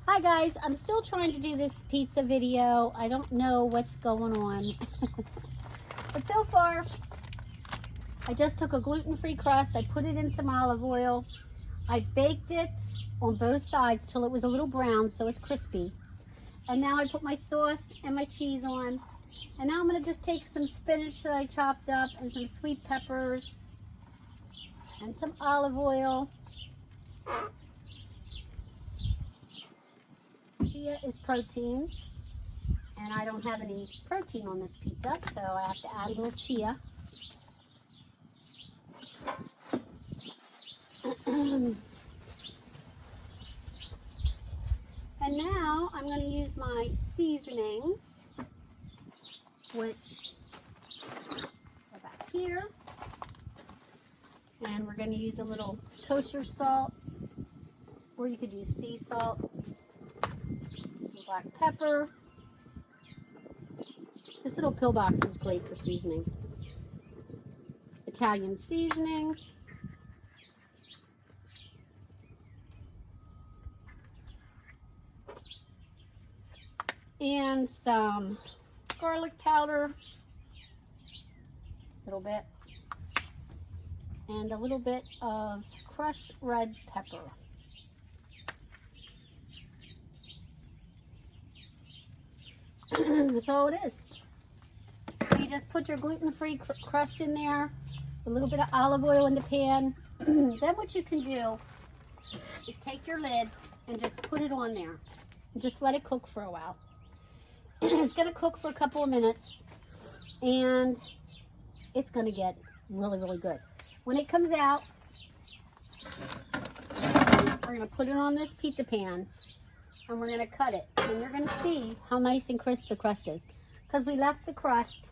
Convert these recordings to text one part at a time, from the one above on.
Hi guys, I'm still trying to do this pizza video. I don't know what's going on. But so far, I just took a gluten-free crust. I put it in some olive oil. I baked it on both sides till it was a little brown so it's crispy. And now I put my sauce and my cheese on. And now I'm going to just take some spinach that I chopped up and some sweet peppers and some olive oil. Chia is protein, and I don't have any protein on this pizza, so I have to add a little chia. And now I'm going to use my seasonings, which are back here. And we're going to use a little kosher salt, or you could use sea salt, some black pepper. This little pill box is great for seasoning. Italian seasoning. And some garlic powder, a little bit, and a little bit of crushed red pepper. That's all it is. So you just put your gluten-free crust in there, a little bit of olive oil in the pan. Then what you can do is take your lid and just put it on there and just let it cook for a while. It's going to cook for a couple of minutes and it's going to get really, really good. When it comes out, we're going to put it on this pizza pan and we're going to cut it. And you're going to see how nice and crisp the crust is. Because we left the crust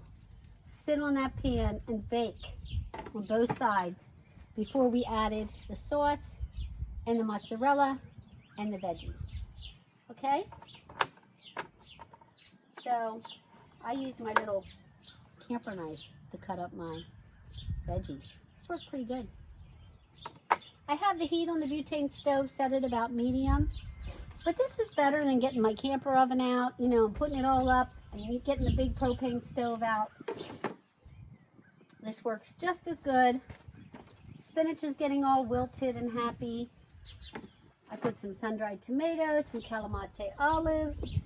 sit on that pan and bake on both sides before we added the sauce and the mozzarella and the veggies. Okay? So I used my little camper knife to cut up my veggies. This worked pretty good. I have the heat on the butane stove set at about medium, but this is better than getting my camper oven out, you know, putting it all up and getting the big propane stove out. This works just as good. Spinach is getting all wilted and happy. I put some sun-dried tomatoes, some calamate olives,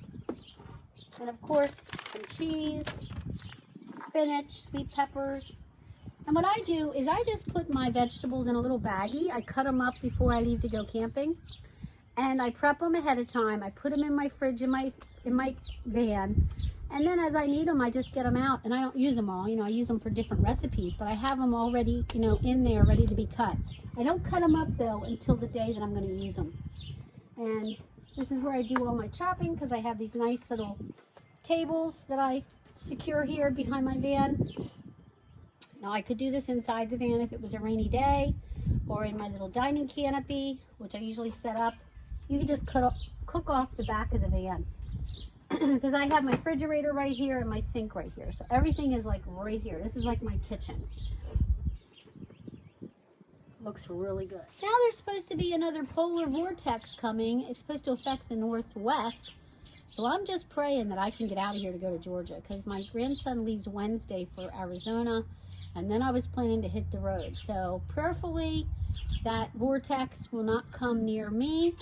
and of course some cheese, spinach, sweet peppers. And what I do is I just put my vegetables in a little baggie. I cut them up before I leave to go camping. And I prep them ahead of time. I put them in my fridge in my van. And then as I need them, I just get them out. And I don't use them all. You know, I use them for different recipes. But I have them already, you know, in there ready to be cut. I don't cut them up, though, until the day that I'm going to use them. And this is where I do all my chopping because I have these nice little tables that I secure here behind my van. Now I could do this inside the van if it was a rainy day or in my little dining canopy, which I usually set up. You can just cook off the back of the van because I have my refrigerator right here and my sink right here. So everything is like right here. This is like my kitchen. Looks really good. Now there's supposed to be another polar vortex coming. It's supposed to affect the northwest. So I'm just praying that I can get out of here to go to Georgia because my grandson leaves Wednesday for Arizona. And then I was planning to hit the road. So prayerfully that vortex will not come near me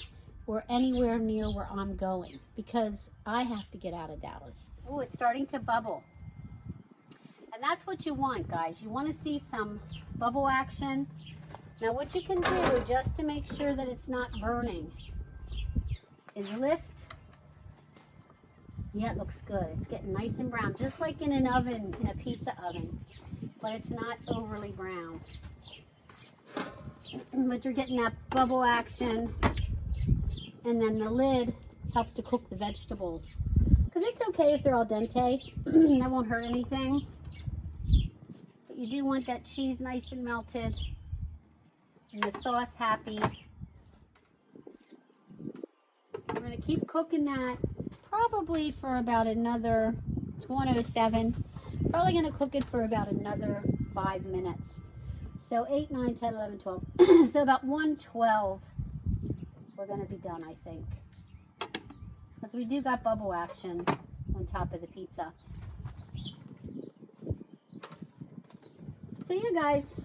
or anywhere near where I'm going because I have to get out of Dallas. Oh, it's starting to bubble. And that's what you want, guys. You want to see some bubble action. Now what you can do just to make sure that it's not burning is lift. Yeah, it looks good. It's getting nice and brown, just like in an oven, in a pizza oven. But it's not overly brown. But you're getting that bubble action. And then the lid helps to cook the vegetables. Because it's okay if they're al dente. That won't hurt anything. But you do want that cheese nice and melted. And the sauce happy. We're going to keep cooking that probably for about another, it's 107. Probably going to cook it for about another 5 minutes. So 8, 9, 10, 11, 12. So about 112, we're going to be done, I think. because we do got bubble action on top of the pizza. So yeah, guys,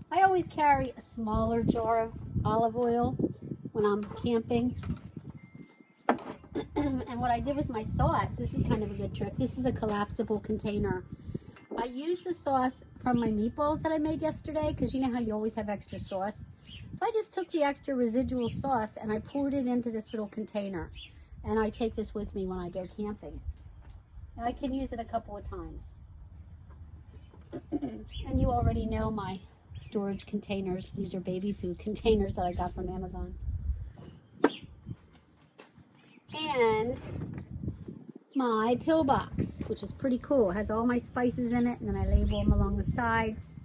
I always carry a smaller jar of olive oil when I'm camping. And what I did with my sauce, this is kind of a good trick. This is a collapsible container. I used the sauce from my meatballs that I made yesterday, because you know how you always have extra sauce. So I just took the extra residual sauce and I poured it into this little container. And I take this with me when I go camping. And I can use it a couple of times. And you already know my storage containers. These are baby food containers that I got from Amazon. And my pill box, which is pretty cool. It has all my spices in it, and then I label them along the sides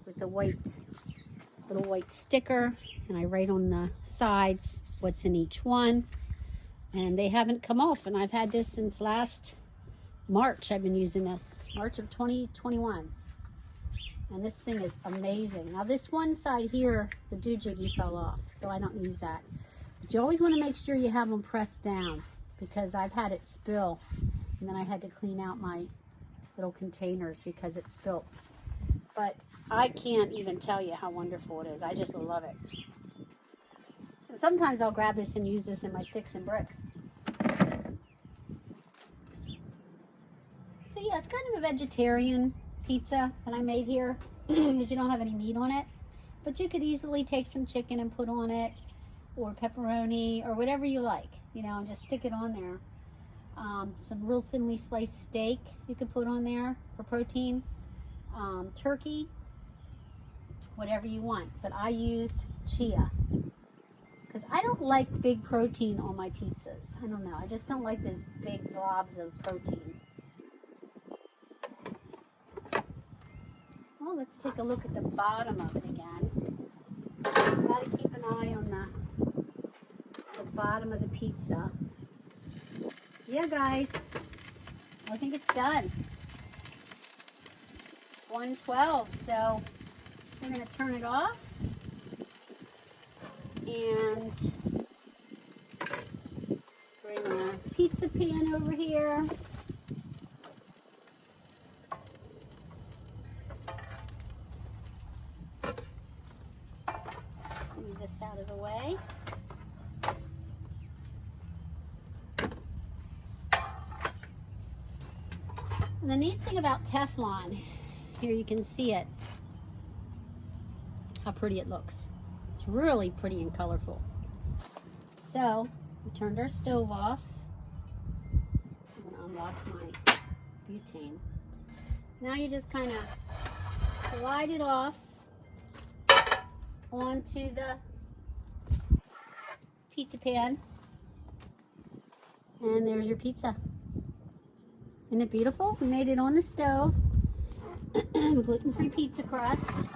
with the little white sticker, and I write on the sides what's in each one. And they haven't come off, and I've had this since last March. I've been using this, March of 2021. And this thing is amazing. Now this one side here, the doohickey fell off, so I don't use that. But you always want to make sure you have them pressed down, because I've had it spill, and then I had to clean out my little containers because it spilled. But I can't even tell you how wonderful it is. I just love it. And sometimes I'll grab this and use this in my sticks and bricks. So yeah, it's kind of a vegetarian pizza that I made here, because you don't have any meat on it. But you could easily take some chicken and put on it, or pepperoni, or whatever you like, you know, and just stick it on there. Some real thinly sliced steak you could put on there for protein. Turkey, whatever you want. But I used chia, because I don't like big protein on my pizzas. I don't know, I just don't like those big blobs of protein. Well, let's take a look at the bottom of it again. You gotta keep an eye on the bottom of the pizza. Yeah, guys, I think it's done. It's 1:12, so we're gonna turn it off and bring our pizza pan over here. Move this out of the way. And the neat thing about Teflon, here you can see it, how pretty it looks. It's really pretty and colorful. So, we turned our stove off. I'm gonna unlock my butane. Now you just kind of slide it off onto the pizza pan, and there's your pizza. Isn't it beautiful? We made it on the stove. Gluten-free pizza crust,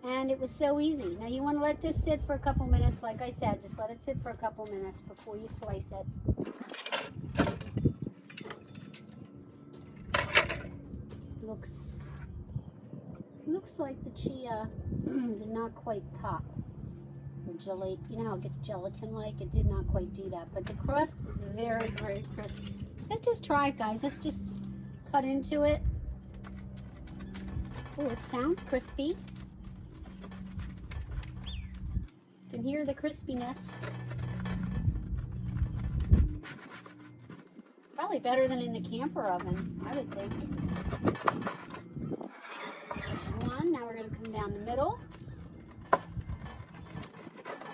and it was so easy. Now you want to let this sit for a couple minutes. Like I said, just let it sit for a couple minutes before you slice it. Looks like the chia did not quite pop. Or gelate, you know how it gets gelatin-like? It did not quite do that, but the crust is very, very crispy. Let's just try it, guys. Let's just cut into it. Oh, it sounds crispy. You can hear the crispiness. Probably better than in the camper oven, I would think. One, now we're going to come down the middle.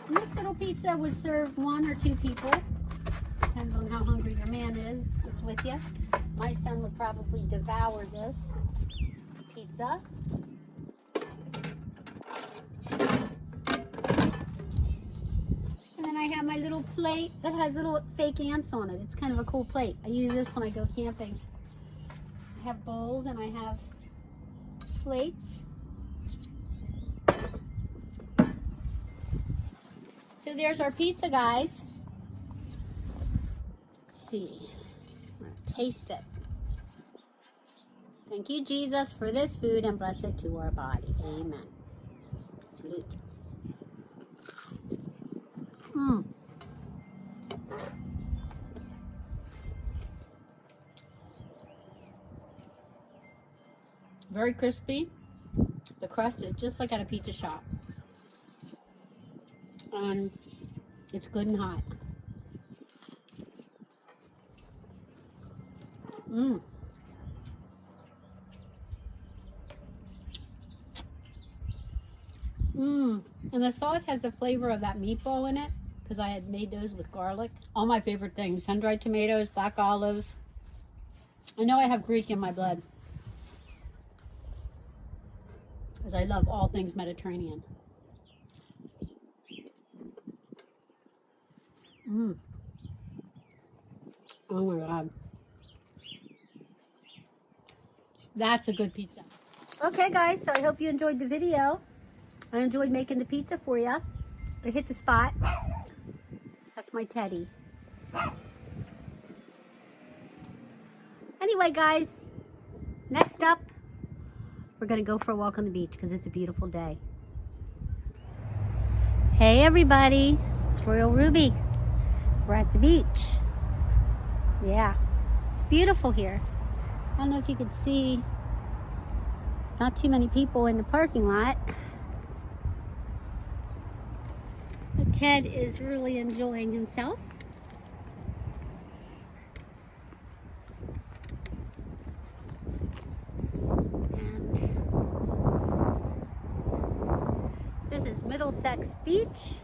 And this little pizza would serve 1 or 2 people. Depends on how hungry your man is that's with you. My son would probably devour this pizza. And then I have my little plate that has little fake ants on it. It's kind of a cool plate. I use this when I go camping. I have bowls and I have plates. So there's our pizza, guys. Let's see. I'm going to taste it. Thank you, Jesus, for this food, and bless it to our body. Amen. Salute. Mmm. Very crispy. The crust is just like at a pizza shop. And it's good and hot. Mmm. Mmm. And the sauce has the flavor of that meatball in it, because I had made those with garlic. All my favorite things. Sun-dried tomatoes, black olives. I know I have Greek in my blood, because I love all things Mediterranean. Mmm. Oh my God. That's a good pizza. Okay guys, so I hope you enjoyed the video. I enjoyed making the pizza for you. I hit the spot. That's my teddy. Anyway guys, next up, we're gonna go for a walk on the beach because it's a beautiful day. Hey everybody, it's Royal Ruby. We're at the beach. Yeah, it's beautiful here. I don't know if you could see, not too many people in the parking lot. But Ted is really enjoying himself. And this is Middlesex Beach.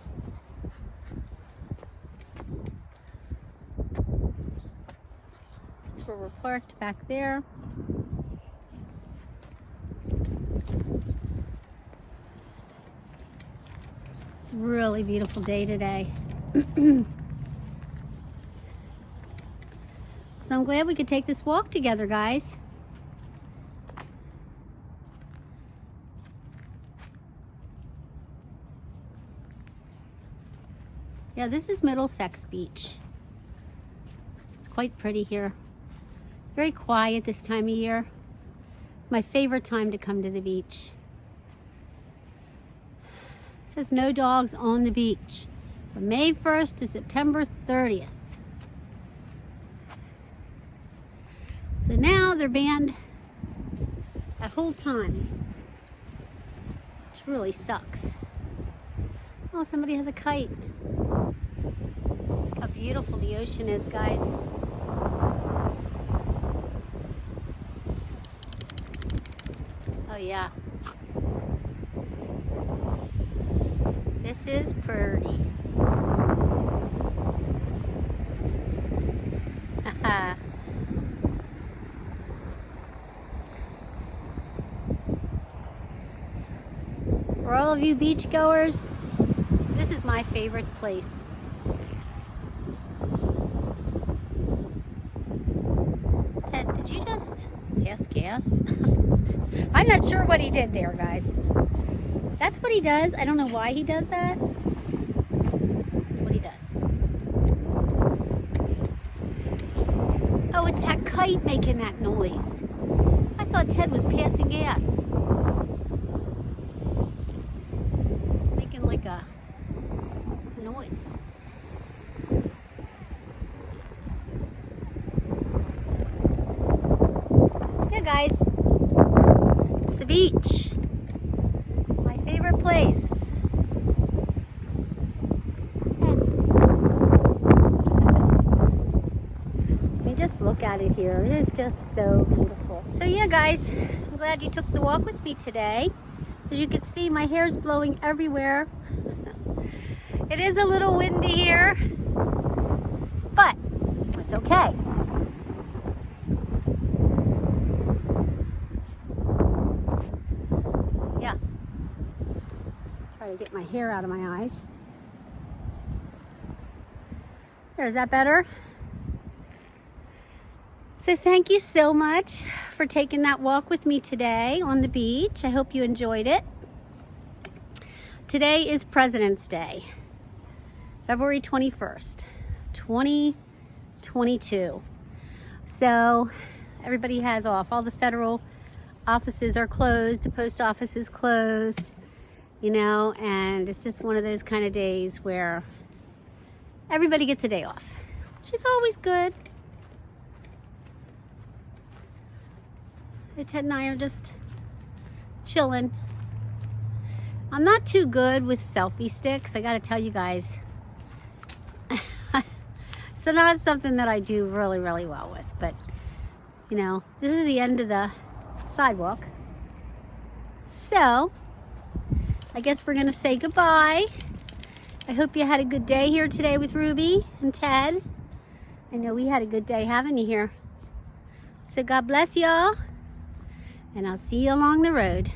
That's where we're parked back there. Really beautiful day today. So I'm glad we could take this walk together, guys. Yeah, this is Middlesex Beach. It's quite pretty here. Very quiet this time of year. It's my favorite time to come to the beach. It says no dogs on the beach from May 1st to September 30th. So now they're banned that whole time, which really sucks. Oh, somebody has a kite. Look how beautiful the ocean is, guys. Oh yeah. This is pretty. Haha. For all of you beachgoers, this is my favorite place. Ted, did you just pass gas? I'm not sure what he did there, guys. That's what he does. I don't know why he does that. That's what he does. Oh, it's that kite making that noise. I thought Ted was passing gas. It's making like a noise. Yeah, guys. It's the beach. My favorite place. Let me just look at it here. It is just so beautiful. So yeah, guys, I'm glad you took the walk with me today. As you can see, my hair's blowing everywhere. It is a little windy here, but it's okay. Yeah. Try to get my hair out of my eyes. There, is that better? So thank you so much for taking that walk with me today on the beach. I hope you enjoyed it. Today is President's Day, February 21st, 2022. So everybody has off. All the federal offices are closed. The post office is closed, you know, and it's just one of those kind of days where everybody gets a day off, which is always good. Ted and I are just chilling. I'm not too good with selfie sticks, I gotta tell you guys. So not something that I do really, really well with, but you know, this is the end of the sidewalk. So, I guess we're gonna say goodbye. I hope you had a good day here today with Ruby and Ted. I know we had a good day having you here. So God bless y'all, and I'll see you along the road.